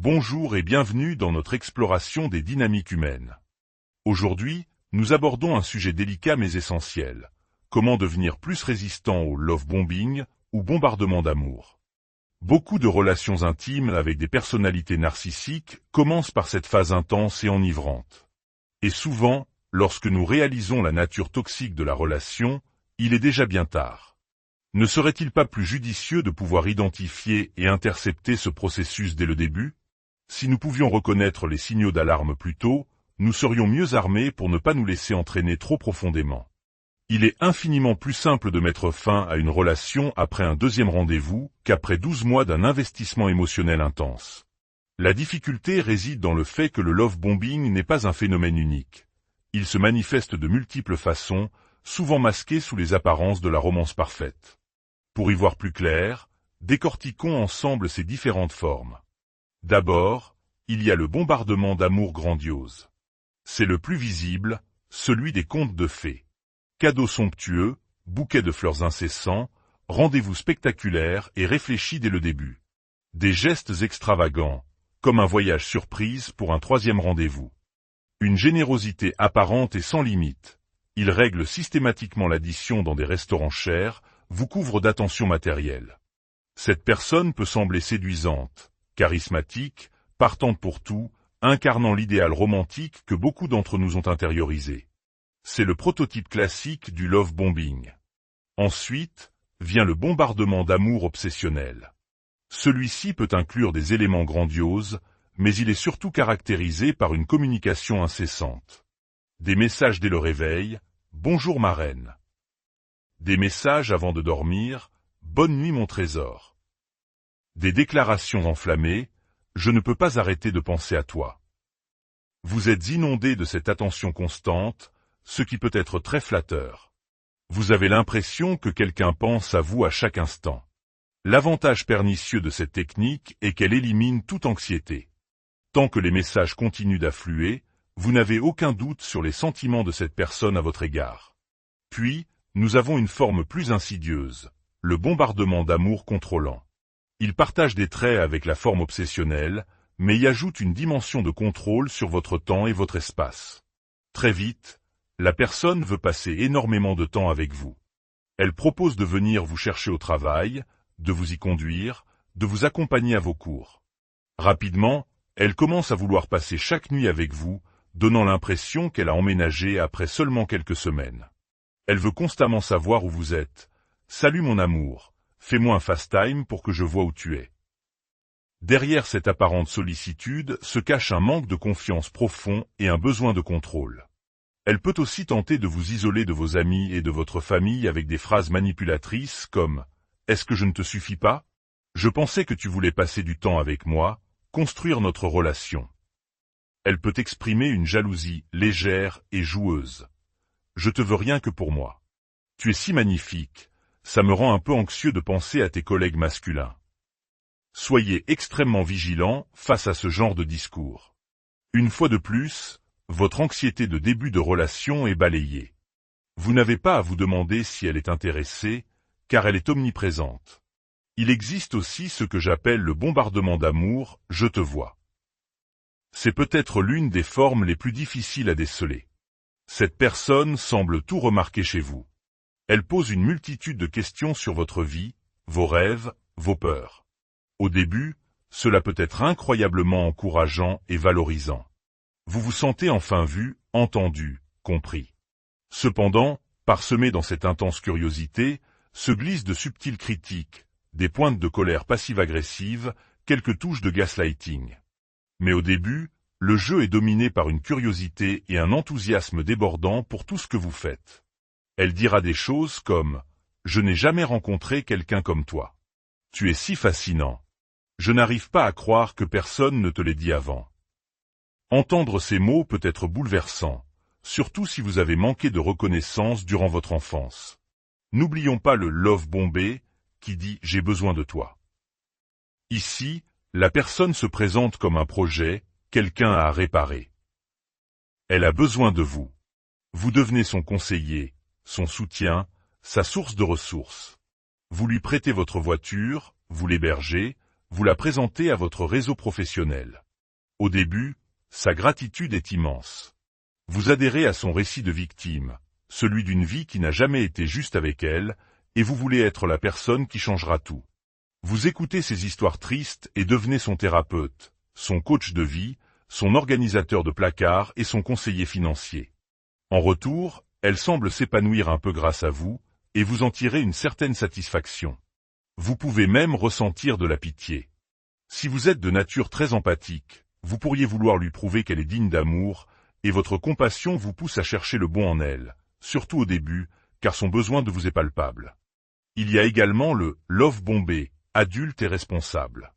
Bonjour et bienvenue dans notre exploration des dynamiques humaines. Aujourd'hui, nous abordons un sujet délicat mais essentiel. Comment devenir plus résistant au love bombing ou bombardement d'amour. Beaucoup de relations intimes avec des personnalités narcissiques commencent par cette phase intense et enivrante. Et souvent, lorsque nous réalisons la nature toxique de la relation, il est déjà bien tard. Ne serait-il pas plus judicieux de pouvoir identifier et intercepter ce processus dès le début? Si nous pouvions reconnaître les signaux d'alarme plus tôt, nous serions mieux armés pour ne pas nous laisser entraîner trop profondément. Il est infiniment plus simple de mettre fin à une relation après un deuxième rendez-vous qu'après 12 mois d'un investissement émotionnel intense. La difficulté réside dans le fait que le love bombing n'est pas un phénomène unique. Il se manifeste de multiples façons, souvent masqué sous les apparences de la romance parfaite. Pour y voir plus clair, décortiquons ensemble ces différentes formes. D'abord, il y a le bombardement d'amour grandiose. C'est le plus visible, celui des contes de fées. Cadeaux somptueux, bouquets de fleurs incessants, rendez-vous spectaculaires et réfléchis dès le début. Des gestes extravagants, comme un voyage surprise pour un troisième rendez-vous. Une générosité apparente et sans limite. Il règle systématiquement l'addition dans des restaurants chers, vous couvre d'attention matérielle. Cette personne peut sembler séduisante, charismatique, partante pour tout, incarnant l'idéal romantique que beaucoup d'entre nous ont intériorisé. C'est le prototype classique du love bombing. Ensuite, vient le bombardement d'amour obsessionnel. Celui-ci peut inclure des éléments grandioses, mais il est surtout caractérisé par une communication incessante. Des messages dès le réveil, « Bonjour ma reine ». Des messages avant de dormir, « Bonne nuit mon trésor ». Des déclarations enflammées, « Je ne peux pas arrêter de penser à toi ». Vous êtes inondé de cette attention constante, ce qui peut être très flatteur. Vous avez l'impression que quelqu'un pense à vous à chaque instant. L'avantage pernicieux de cette technique est qu'elle élimine toute anxiété. Tant que les messages continuent d'affluer, vous n'avez aucun doute sur les sentiments de cette personne à votre égard. Puis, nous avons une forme plus insidieuse, le bombardement d'amour contrôlant. Il partage des traits avec la forme obsessionnelle, mais y ajoute une dimension de contrôle sur votre temps et votre espace. Très vite, la personne veut passer énormément de temps avec vous. Elle propose de venir vous chercher au travail, de vous y conduire, de vous accompagner à vos cours. Rapidement, elle commence à vouloir passer chaque nuit avec vous, donnant l'impression qu'elle a emménagé après seulement quelques semaines. Elle veut constamment savoir où vous êtes. « Salut mon amour, fais-moi un FaceTime pour que je vois où tu es. » Derrière cette apparente sollicitude se cache un manque de confiance profond et un besoin de contrôle. Elle peut aussi tenter de vous isoler de vos amis et de votre famille avec des phrases manipulatrices comme « Est-ce que je ne te suffis pas? Je pensais que tu voulais passer du temps avec moi, construire notre relation. » Elle peut exprimer une jalousie légère et joueuse. « Je te veux rien que pour moi. Tu es si magnifique, ça me rend un peu anxieux de penser à tes collègues masculins. » Soyez extrêmement vigilants face à ce genre de discours. Une fois de plus, votre anxiété de début de relation est balayée. Vous n'avez pas à vous demander si elle est intéressée, car elle est omniprésente. Il existe aussi ce que j'appelle le bombardement d'amour, je te vois. C'est peut-être l'une des formes les plus difficiles à déceler. Cette personne semble tout remarquer chez vous. Elle pose une multitude de questions sur votre vie, vos rêves, vos peurs. Au début, cela peut être incroyablement encourageant et valorisant. Vous vous sentez enfin vu, entendu, compris. Cependant, parsemé dans cette intense curiosité, se glissent de subtiles critiques, des pointes de colère passive-agressive, quelques touches de gaslighting. Mais au début, le jeu est dominé par une curiosité et un enthousiasme débordant pour tout ce que vous faites. Elle dira des choses comme « Je n'ai jamais rencontré quelqu'un comme toi. Tu es si fascinant. Je n'arrive pas à croire que personne ne te l'ait dit avant. » Entendre ces mots peut être bouleversant, surtout si vous avez manqué de reconnaissance durant votre enfance. N'oublions pas le love bombé qui dit « J'ai besoin de toi ». Ici, la personne se présente comme un projet, quelqu'un à réparer. Elle a besoin de vous. Vous devenez son conseiller, son soutien, sa source de ressources. Vous lui prêtez votre voiture, vous l'hébergez, vous la présentez à votre réseau professionnel. Au début, sa gratitude est immense. Vous adhérez à son récit de victime, celui d'une vie qui n'a jamais été juste avec elle, et vous voulez être la personne qui changera tout. Vous écoutez ses histoires tristes et devenez son thérapeute, son coach de vie, son organisateur de placard et son conseiller financier. En retour, elle semble s'épanouir un peu grâce à vous, et vous en tirez une certaine satisfaction. Vous pouvez même ressentir de la pitié. Si vous êtes de nature très empathique, vous pourriez vouloir lui prouver qu'elle est digne d'amour, et votre compassion vous pousse à chercher le bon en elle, surtout au début, car son besoin de vous est palpable. Il y a également le « love bombé », adulte et responsable.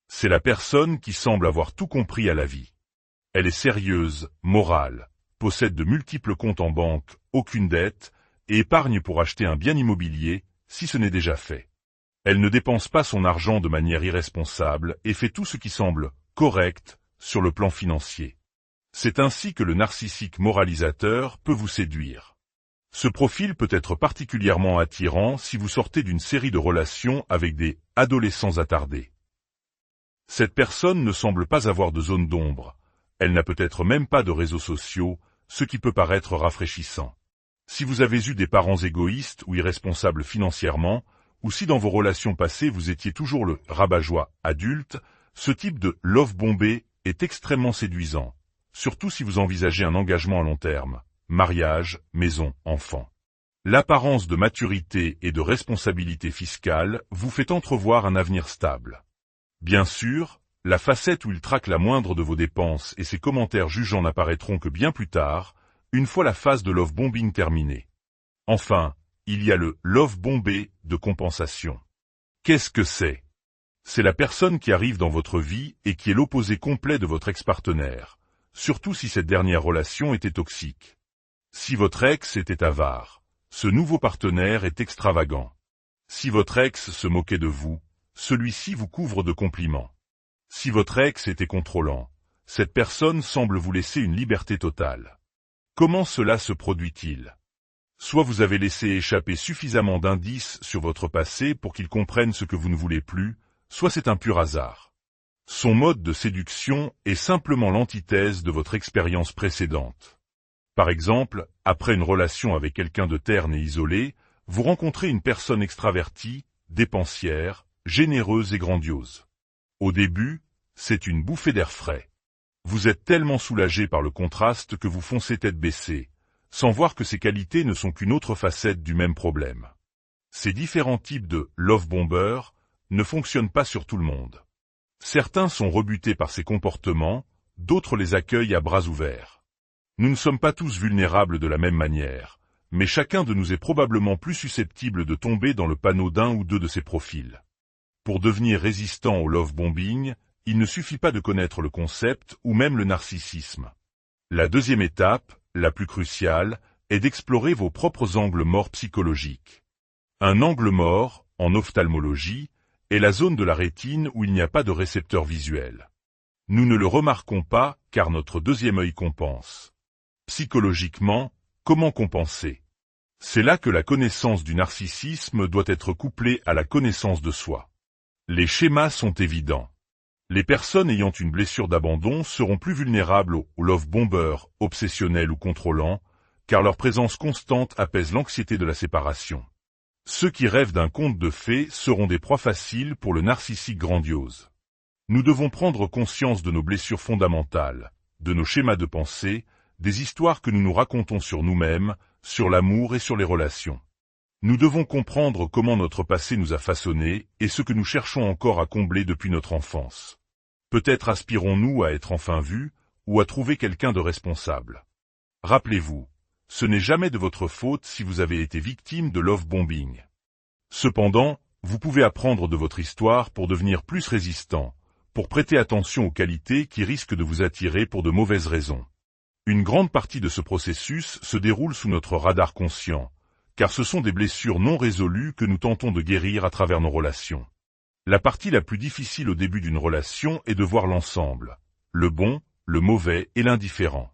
C'est la personne qui semble avoir tout compris à la vie. Elle est sérieuse, morale, possède de multiples comptes en banque, aucune dette, et épargne pour acheter un bien immobilier, si ce n'est déjà fait. Elle ne dépense pas son argent de manière irresponsable et fait tout ce qui semble correct sur le plan financier. C'est ainsi que le narcissique moralisateur peut vous séduire. Ce profil peut être particulièrement attirant si vous sortez d'une série de relations avec des adolescents attardés. Cette personne ne semble pas avoir de zone d'ombre. Elle n'a peut-être même pas de réseaux sociaux, ce qui peut paraître rafraîchissant. Si vous avez eu des parents égoïstes ou irresponsables financièrement, ou si dans vos relations passées vous étiez toujours le rabat-joie adulte, ce type de love bombé est extrêmement séduisant, surtout si vous envisagez un engagement à long terme, mariage, maison, enfant. L'apparence de maturité et de responsabilité fiscale vous fait entrevoir un avenir stable. Bien sûr, la facette où il traque la moindre de vos dépenses et ses commentaires jugeants n'apparaîtront que bien plus tard, une fois la phase de love bombing terminée. Enfin, il y a le love bombé de compensation. Qu'est-ce que c'est? C'est la personne qui arrive dans votre vie et qui est l'opposé complet de votre ex-partenaire, surtout si cette dernière relation était toxique. Si votre ex était avare, ce nouveau partenaire est extravagant. Si votre ex se moquait de vous, celui-ci vous couvre de compliments. Si votre ex était contrôlant, cette personne semble vous laisser une liberté totale. Comment cela se produit-il? Soit vous avez laissé échapper suffisamment d'indices sur votre passé pour qu'il comprenne ce que vous ne voulez plus, soit c'est un pur hasard. Son mode de séduction est simplement l'antithèse de votre expérience précédente. Par exemple, après une relation avec quelqu'un de terne et isolé, vous rencontrez une personne extravertie, dépensière, généreuse et grandiose. Au début, c'est une bouffée d'air frais. Vous êtes tellement soulagé par le contraste que vous foncez tête baissée, sans voir que ces qualités ne sont qu'une autre facette du même problème. Ces différents types de love bomber ne fonctionnent pas sur tout le monde. Certains sont rebutés par ces comportements, d'autres les accueillent à bras ouverts. Nous ne sommes pas tous vulnérables de la même manière, mais chacun de nous est probablement plus susceptible de tomber dans le panneau d'un ou deux de ces profils. Pour devenir résistant au love bombing, il ne suffit pas de connaître le concept ou même le narcissisme. La deuxième étape, la plus cruciale, est d'explorer vos propres angles morts psychologiques. Un angle mort, en ophtalmologie, est la zone de la rétine où il n'y a pas de récepteur visuel. Nous ne le remarquons pas car notre deuxième œil compense. Psychologiquement, comment compenser? C'est là que la connaissance du narcissisme doit être couplée à la connaissance de soi. Les schémas sont évidents. Les personnes ayant une blessure d'abandon seront plus vulnérables au love bomber, obsessionnel ou contrôlant, car leur présence constante apaise l'anxiété de la séparation. Ceux qui rêvent d'un conte de fées seront des proies faciles pour le narcissique grandiose. Nous devons prendre conscience de nos blessures fondamentales, de nos schémas de pensée, des histoires que nous nous racontons sur nous-mêmes, sur l'amour et sur les relations. Nous devons comprendre comment notre passé nous a façonnés et ce que nous cherchons encore à combler depuis notre enfance. Peut-être aspirons-nous à être enfin vus ou à trouver quelqu'un de responsable. Rappelez-vous, ce n'est jamais de votre faute si vous avez été victime de love bombing. Cependant, vous pouvez apprendre de votre histoire pour devenir plus résistant, pour prêter attention aux qualités qui risquent de vous attirer pour de mauvaises raisons. Une grande partie de ce processus se déroule sous notre radar conscient, car ce sont des blessures non résolues que nous tentons de guérir à travers nos relations. La partie la plus difficile au début d'une relation est de voir l'ensemble, le bon, le mauvais et l'indifférent.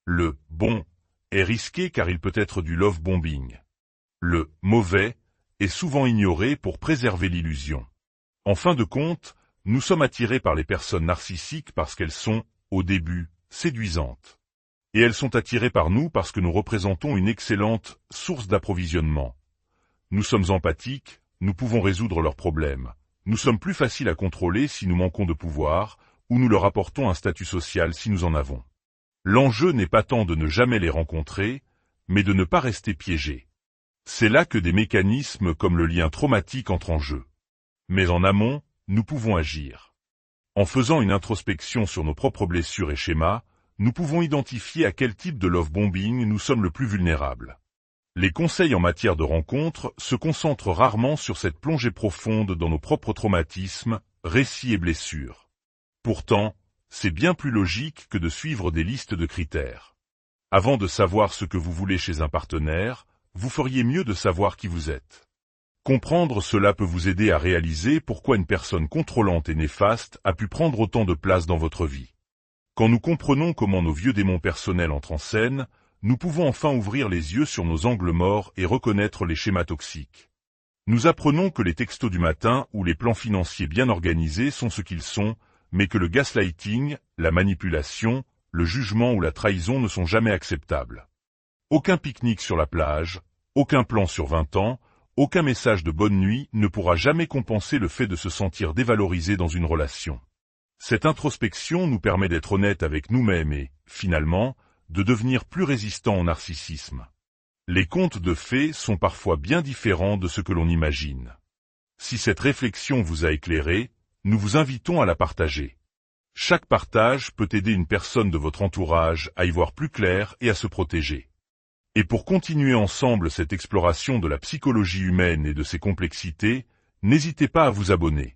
Le « bon » est risqué car il peut être du love bombing. Le « mauvais » est souvent ignoré pour préserver l'illusion. En fin de compte, Nous sommes attirés par les personnes narcissiques parce qu'elles sont, au début, séduisantes. Et elles sont attirées par nous parce que nous représentons une excellente source d'approvisionnement. Nous sommes empathiques, nous pouvons résoudre leurs problèmes. Nous sommes plus faciles à contrôler si nous manquons de pouvoir, ou nous leur apportons un statut social si nous en avons. L'enjeu n'est pas tant de ne jamais les rencontrer, mais de ne pas rester piégés. C'est là que des mécanismes comme le lien traumatique entrent en jeu. Mais en amont, nous pouvons agir. En faisant une introspection sur nos propres blessures et schémas, nous pouvons identifier à quel type de love bombing nous sommes le plus vulnérables. Les conseils en matière de rencontre se concentrent rarement sur cette plongée profonde dans nos propres traumatismes, récits et blessures. Pourtant, c'est bien plus logique que de suivre des listes de critères. Avant de savoir ce que vous voulez chez un partenaire, vous feriez mieux de savoir qui vous êtes. Comprendre cela peut vous aider à réaliser pourquoi une personne contrôlante et néfaste a pu prendre autant de place dans votre vie. Quand nous comprenons comment nos vieux démons personnels entrent en scène, nous pouvons enfin ouvrir les yeux sur nos angles morts et reconnaître les schémas toxiques. Nous apprenons que les textos du matin ou les plans financiers bien organisés sont ce qu'ils sont, mais que le gaslighting, la manipulation, le jugement ou la trahison ne sont jamais acceptables. Aucun pique-nique sur la plage, aucun plan sur 20 ans, aucun message de bonne nuit ne pourra jamais compenser le fait de se sentir dévalorisé dans une relation. Cette introspection nous permet d'être honnêtes avec nous-mêmes et, finalement, de devenir plus résistants au narcissisme. Les contes de fées sont parfois bien différents de ce que l'on imagine. Si cette réflexion vous a éclairé, nous vous invitons à la partager. Chaque partage peut aider une personne de votre entourage à y voir plus clair et à se protéger. Et pour continuer ensemble cette exploration de la psychologie humaine et de ses complexités, n'hésitez pas à vous abonner.